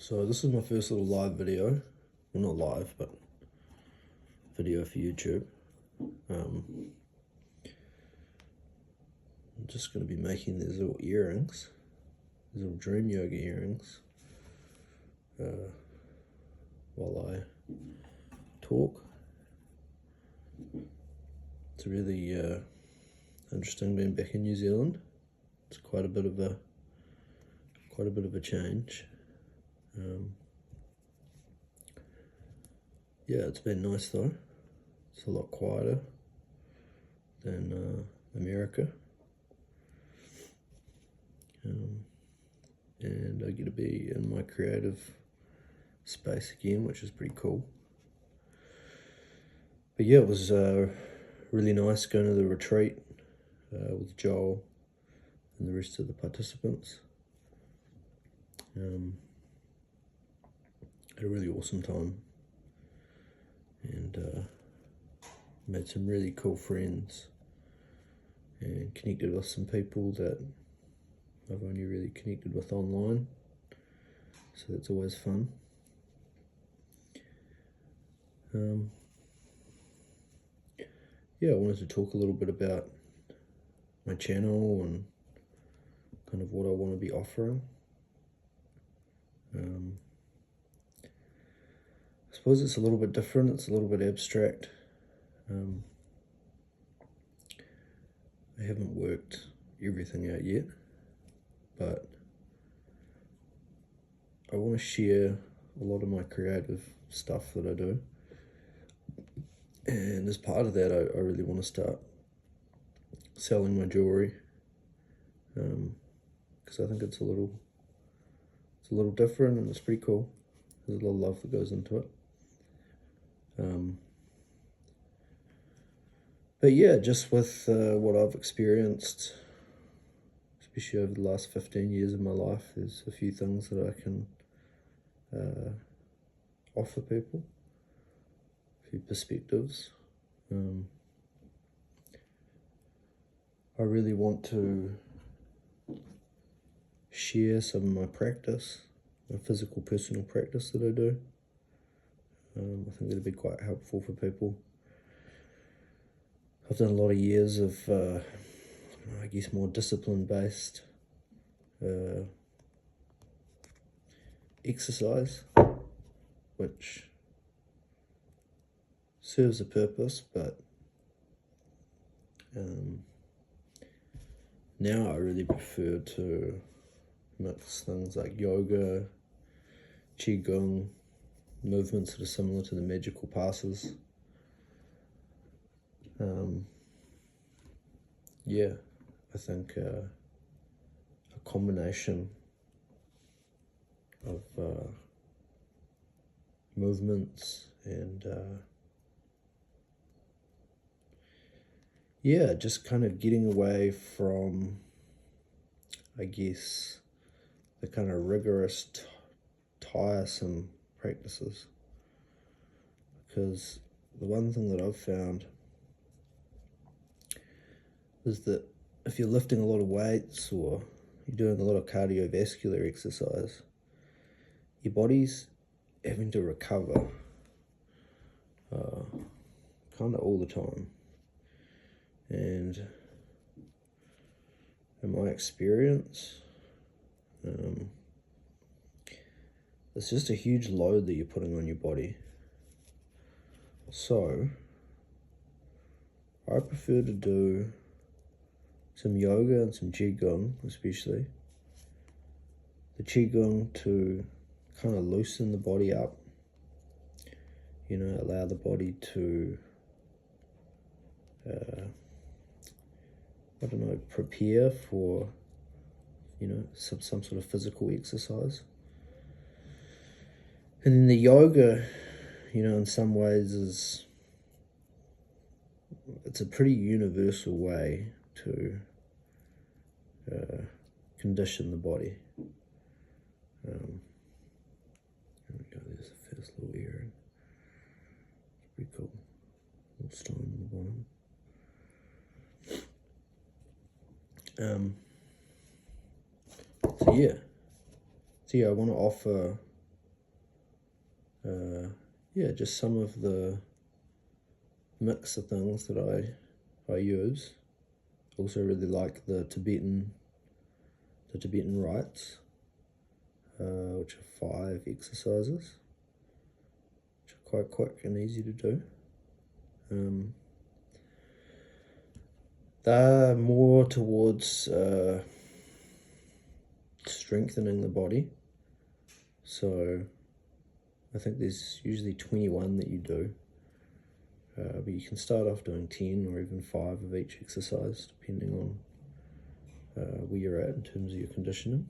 So this is my first little live video. Well, not live, but video for YouTube. I'm just going to be making these little earrings, these little Dream Yoga earrings, while I talk. It's really interesting being back in New Zealand. It's quite a bit of a change. Yeah, it's been nice though. It's a lot quieter than America. And I get to be in my creative space again, which is pretty cool. But yeah, it was really nice going to the retreat with Joel and the rest of the participants. Had a really awesome time and made some really cool friends and connected with some people that I've only really connected with online, so that's always fun. Yeah, I wanted to talk a little bit about my channel and kind of what I want to be offering. I suppose it's a little bit different, it's a little bit abstract. I haven't worked everything out yet, but I want to share a lot of my creative stuff that I do. And as part of that, I really want to start selling my jewelry, because I think it's a little different and it's pretty cool. There's a lot of love that goes into it. But yeah, just with what I've experienced, especially over the last 15 years of my life, there's a few things that I can offer people, a few perspectives. I really want to share some of my practice, my physical personal practice that I do. I think it'll be quite helpful for people. I've done a lot of years of, I guess, more discipline-based exercise, which serves a purpose, but now I really prefer to mix things like yoga, qigong, movements that are similar to the magical passes. Yeah, I think a combination of movements and yeah, just kind of getting away from, I guess, the kind of rigorous, tiresome practices. Because the one thing that I've found is that if you're lifting a lot of weights or you're doing a lot of cardiovascular exercise, your body's having to recover kind of all the time. And in my experience, it's just a huge load that you're putting on your body. So I prefer to do some yoga and some qigong, especially. The qigong to kind of loosen the body up, you know, allow the body to, I don't know, prepare for, you know, some sort of physical exercise. And then the yoga, you know, in some ways it's a pretty universal way to condition the body. There we go, there's the first little earring. It's pretty cool. Little stone on the bottom. So yeah, I want to offer yeah, just some of the mix of things that I use. Also really like the Tibetan rites, which are 5 exercises, which are quite quick and easy to do. They're more towards strengthening the body. So I think there's usually 21 that you do. But you can start off doing 10 or even 5 of each exercise, depending on where you're at in terms of your conditioning.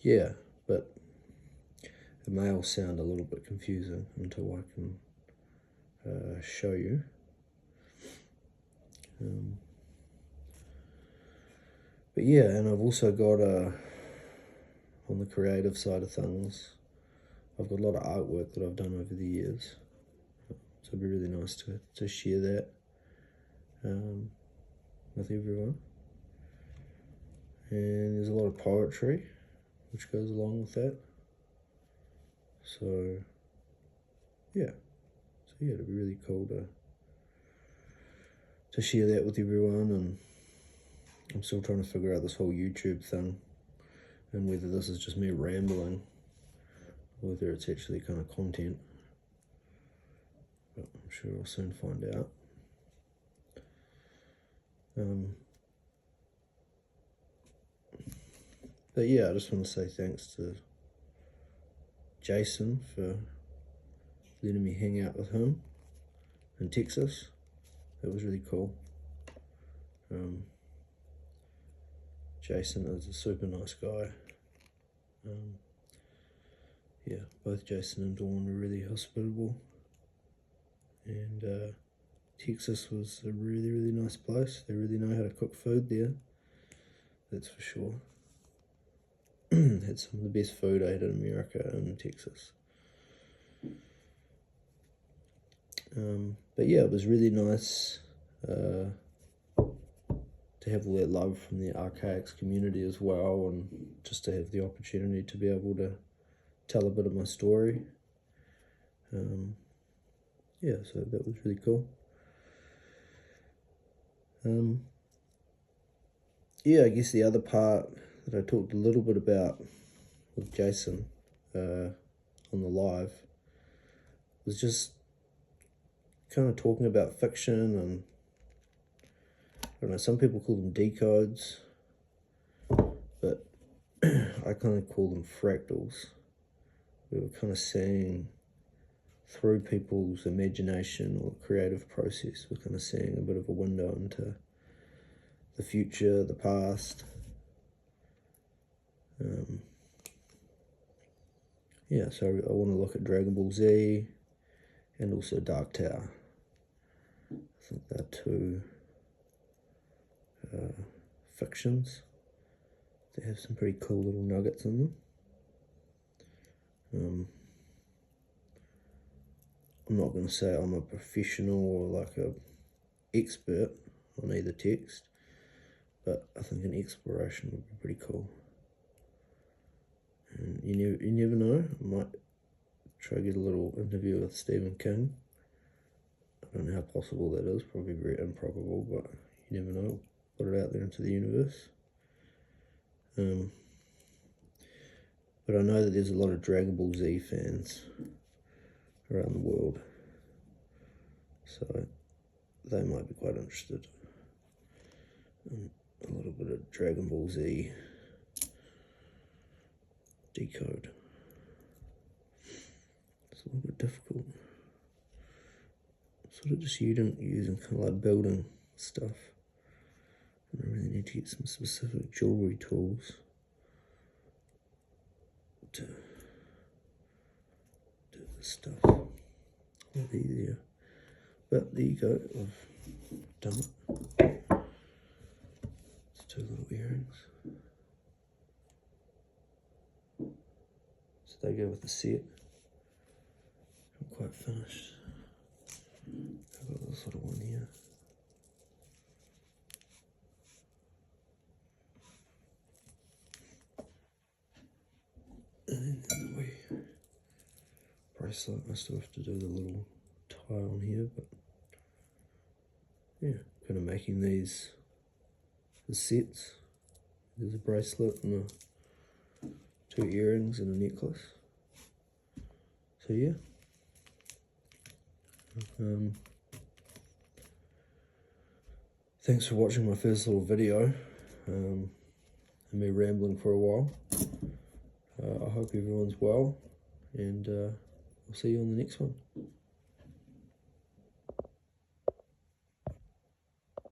Yeah, but it may all sound a little bit confusing until I can show you. But yeah, and I've also got on the creative side of things, I've got a lot of artwork that I've done over the years. So it'd be really nice to share that with everyone. And there's a lot of poetry which goes along with that. So yeah, it'd be really cool to share that with everyone. And I'm still trying to figure out this whole YouTube thing and whether this is just me rambling or whether it's actually kind of content. But I'm sure I'll soon find out. But yeah, I just want to say thanks to Jason for letting me hang out with him in Texas. That was really cool. Jason is a super nice guy. Yeah, both Jason and Dawn were really hospitable. And Texas was a really, really nice place. They really know how to cook food there, that's for sure. Had some of the best food I had in America and Texas. But yeah, it was really nice to have all that love from the Archaics community as well, and just to have the opportunity to be able to tell a bit of my story. Yeah, so that was really cool. Yeah, I guess the other part that I talked a little bit about with Jason on the live was just kind of talking about fiction, and I don't know, some people call them decodes, but I kind of call them fractals. We were kind of seeing through people's imagination or creative process, we're kind of seeing a bit of a window into the future, the past. Yeah, so I want to look at Dragon Ball Z and also Dark Tower. I think they're 2 fictions. They have some pretty cool little nuggets in them. I'm not going to say I'm a professional or like a expert on either text, but I think an exploration would be pretty cool. And you never know, I might try to get a little interview with Stephen King. I don't know how possible that is, probably very improbable, but you never know. Put it out there into the universe. But I know that there's a lot of Dragon Ball Z fans around the world, so they might be quite interested in a little bit of Dragon Ball Z decode. It's a little bit difficult. Sort of just using kind of like building stuff. And I really need to get some specific jewelry tools to do this stuff a lot easier. But there you go, I've done it. It's 2 little earrings. So they go with the set. I'm quite finished. I've got this little one here. bracelet. I still have to do the little tie on here, but yeah, kind of making these the sets. There's a bracelet and 2 earrings and a necklace. So yeah. Thanks for watching my first little video. And me rambling for a while. I hope everyone's well, and I'll see you on the next one.